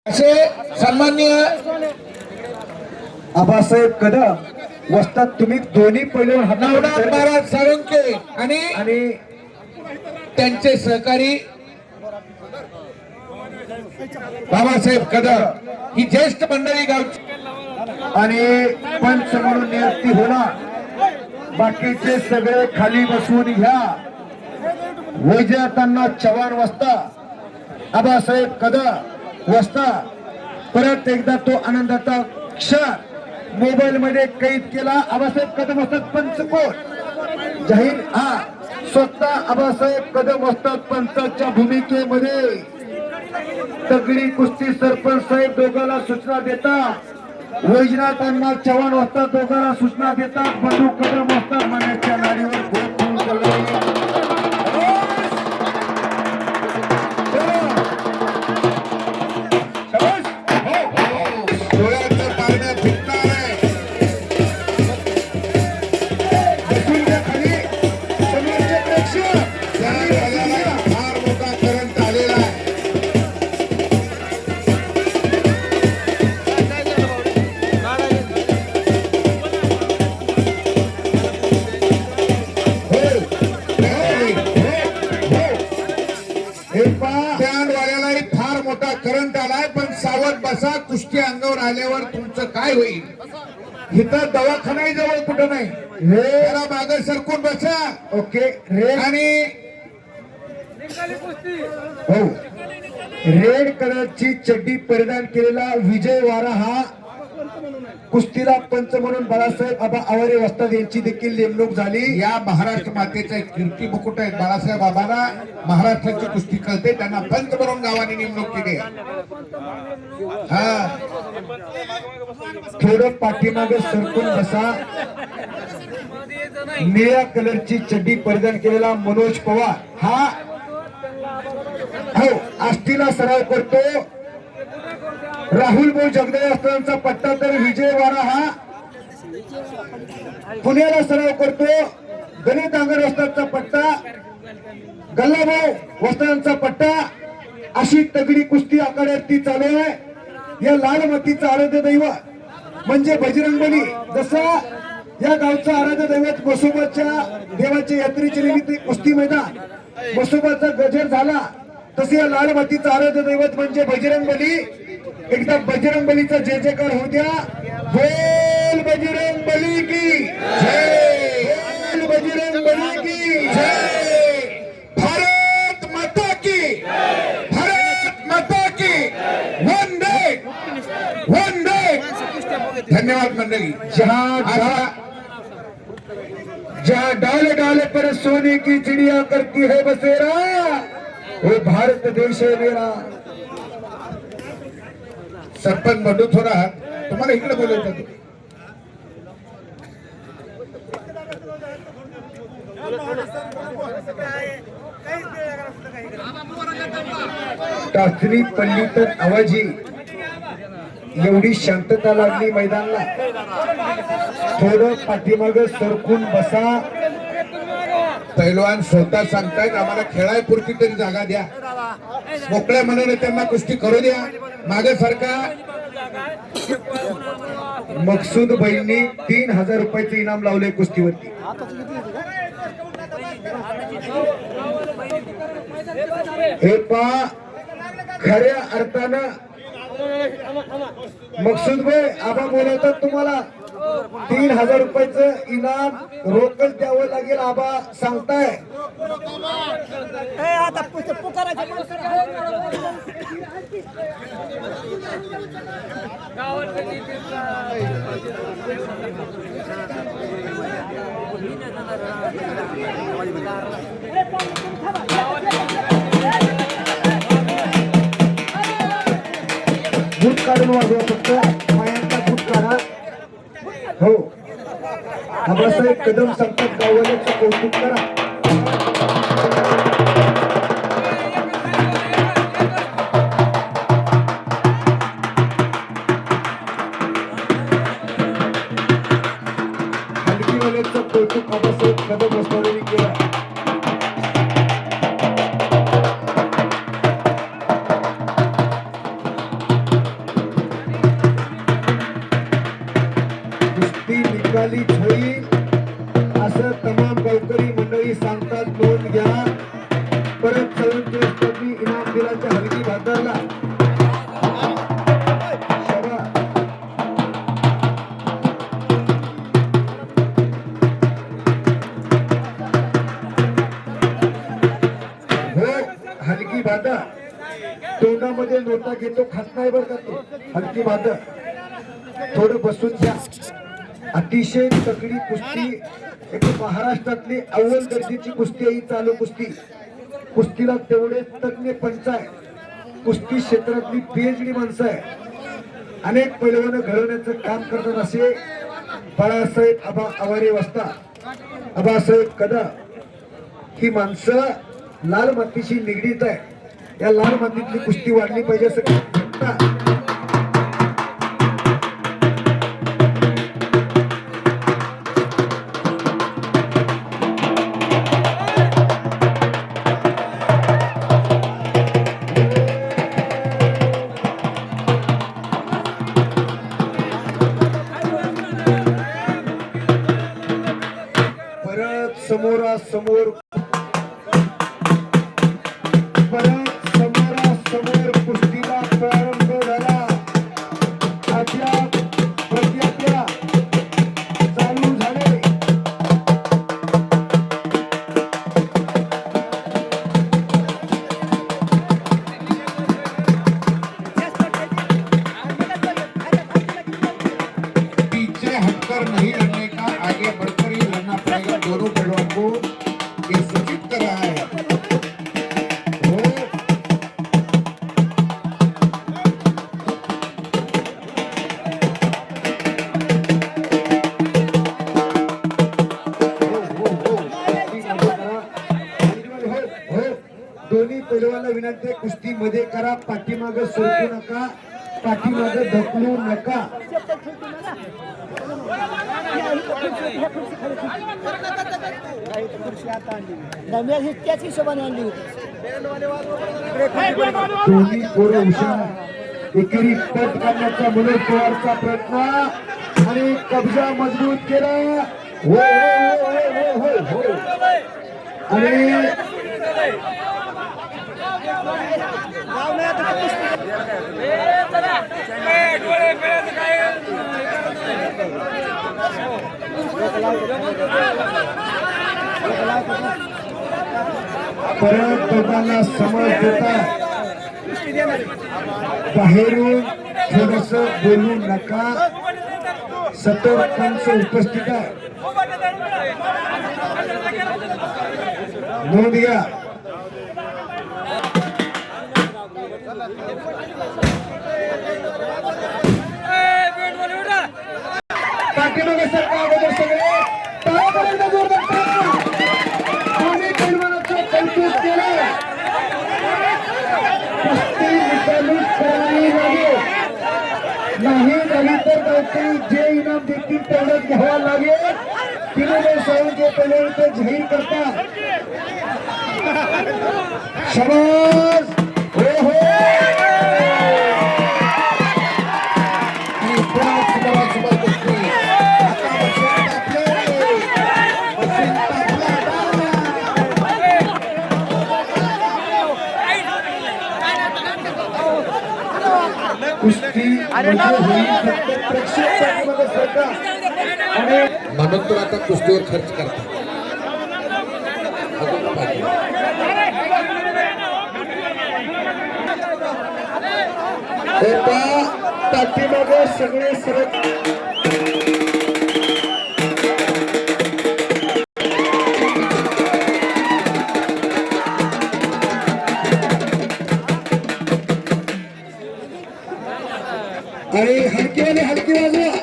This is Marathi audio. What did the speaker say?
असे सन्माननीय आबासाहेब कदम वस्तात तुम्ही दोन्ही पैलवान नवनाथ महाराज साळुंखे आणि त्यांचे सहकारी बाबासाहेब कदम ही ज्येष्ठ मंडळी गावची आणि पंच म्हणून नियुक्ती होणार। बाकीचे सगळे खाली बसून घ्या। वैजनाथांना चव्हाण वस्ता, आबासाहेब कदम वस्ता। परत एकदा तो आनंदाचा क्षण मोबाईल मध्ये कैद केला। आबासाहेब कदम वस्तात पंच कोण जाहीर हा स्वतः आबासाहेब कदम वस्तात पंचाच्या भूमिकेमध्ये तगडी कुस्ती सरपंच साहेब दोघांना सूचना देतात। वैजनाथांना चव्हाण वस्तात दोघांना सूचना देतात। बंडू कदम वस्तात मनाच्या नाडीवर बोट ठेवून चालले। फार मोठा करंट आलाय, पण सावध बसा। कुस्ती अंगावर आल्यावर तुमचं काय होईल। इथं दवाखानाही जवळ कुठं नाही। जरा मागे सरकून बसा। ओके रेड आणि हो रेड कलरची चड्डी परिधान केलेला विजय वारा हा कुस्तीला पंच म्हणून बाळासाहेब आबा आवारे वस्ताद यांची देखील नेमणूक झाली। या महाराष्ट्र मातेचा कीर्ती मुकुट आहे। बाळासाहेब आबाला महाराष्ट्राची कुस्ती कळते, त्यांना पंच म्हणून गावाने नेमणूक केली। हा थोडं पाठीमागे सरकून बसा। निळ्या कलरची चड्डी परिधान केलेला मनोज पवार हा हो आष्टीला सराव करतो। राहुल भाऊ जगदळे असतानाचा पट्टा तर विजय वारा हा पुण्याला सराव करतो। गणित आंगर वस्तादचा पट्टा गल्लाभाऊ वस्तादांचा पट्टा। अशी तगडी कुस्ती आखाड्यात चालू आहे। या लाल मातीचं आराध्य दैवत म्हणजे बजरंगबली। जसा या गावचं आराध्य दैवत म्हसोबाच्या देवाच्या यात्रेच्या निमित्त कुस्ती मैदान म्हसोबाचा गजर झाला, तसे या लाल मातीचं आराध्य दैवत म्हणजे बजरंगबली। एकदा बजरंगबलीचा जय जयकार होऊ द्या। बोल बजरंगबली की जय, बोल बजरंगबली की जय, भारत माता की, भारत माता की वंदे वंदे। धन्यवाद मंडळी। जहाँ डाले डाले पर सोने की चिड़िया करती है बसेरा, वो भारत देश है मेरा। सरपंच बंडू थोरात तुम्हाला इकडे बोलवतात। टाचणी पडली तर आवाजी एवढी शांतता लागली मैदानाला। थोडं पाठीमागे सरकून बसा। पैलवान स्वतः सांगतायत आम्हाला खेळायपुरती तरी जागा द्या, मोकळ्या मनाने त्यांना कुस्ती करू द्या। मागे सरका। मकसूद भाईंनी 3000 रुपयाचं इनाम लावले कुस्तीवरती। हे पा खऱ्या अर्थानं मकसूद भाई आबा बोलवतात तुम्हाला 3000 रुपयाचं इनाम रोकच द्यावं लागेल। आबा सांगताय भूत काढून वाजवा, फक्त पायांचा भूत काढा। हो आबासाहेब कदम सांगतात गावाल्याचं कौतुक करा। हलकीवाल्याचं कौतुक आबासाहेब कदम वस्तादांनी केलं। निवालीच होईल असं तमाम गावकरी मंडळी सांगतात. नोंद घ्या. परत 47 इनाम दिलाच्या हलकी भादरला. हलकी भादा तोंडामध्ये नोटा घेतो, खात नाही बरं का तो. हलकी भादा थोडं बसून घ्या. अतिशय तगडी कुस्ती, एक महाराष्ट्रातली अव्वल दर्जाची कुस्ती आहे ही चालू कुस्ती. कुस्तीला तेवढे तज्ञ पंच आहे. कुस्ती क्षेत्रातली पीएचडी माणसं आहे. अनेक पैलवान घडवण्याचं काम करतात असे बाळासाहेब आबा आवारे वस्ता, आबासाहेब कदम ही माणसं लाल मातीशी निगडीत आहे. या लाल मातीतली कुस्ती वाढली पाहिजे असं म्हणतात. परत समोरासमोर कुस्तीला प्रारंभ झाला. अद्याप प्रत्यात्या चालू झाले. पीछे हटकर नहीं लड़ने का, आगे बढ़कर ही लड़ना पड़ेगा. दोनों पहलवान को ये सूचित कर रहा है. दोन्ही पैलवानाला विनंती आहे, कुस्ती मध्ये करा. पाठीमागे सरकू नका, पाठीमागे ढकलू नका. त्याच हिशोबाने आणली होती. दोन्ही पोरं हुशार. एकेरी पट काढण्याचा मनोज पवारचा प्रयत्न आणि कब्जा मजबूत केला. हो हो हो हो हो. आणि परत दोघांना समज देतात. बाहेरून थोडस बोलू नका. सतर्कांच उपस्थित आहे. नोंद घ्या. पाठीमागे सरका अगोदर सगळे टाळ्या जोरदार टाळ्या. दोन्ही पैलवानाचं कौतुक केलं. कुस्ती निकाली करावी लागेल. नाही झाली तर काहीतरी जे इनाम देतील तेवढंच घ्यावं लागेल. तिने सावंत पैलवान ते जाहीर करतात. शाबास. हो हो. कुस्ती म्हणून तर आता कुस्तीवर खर्च करतात. पाठीमागे सगळे सरक. आणि हलकी वाजवा.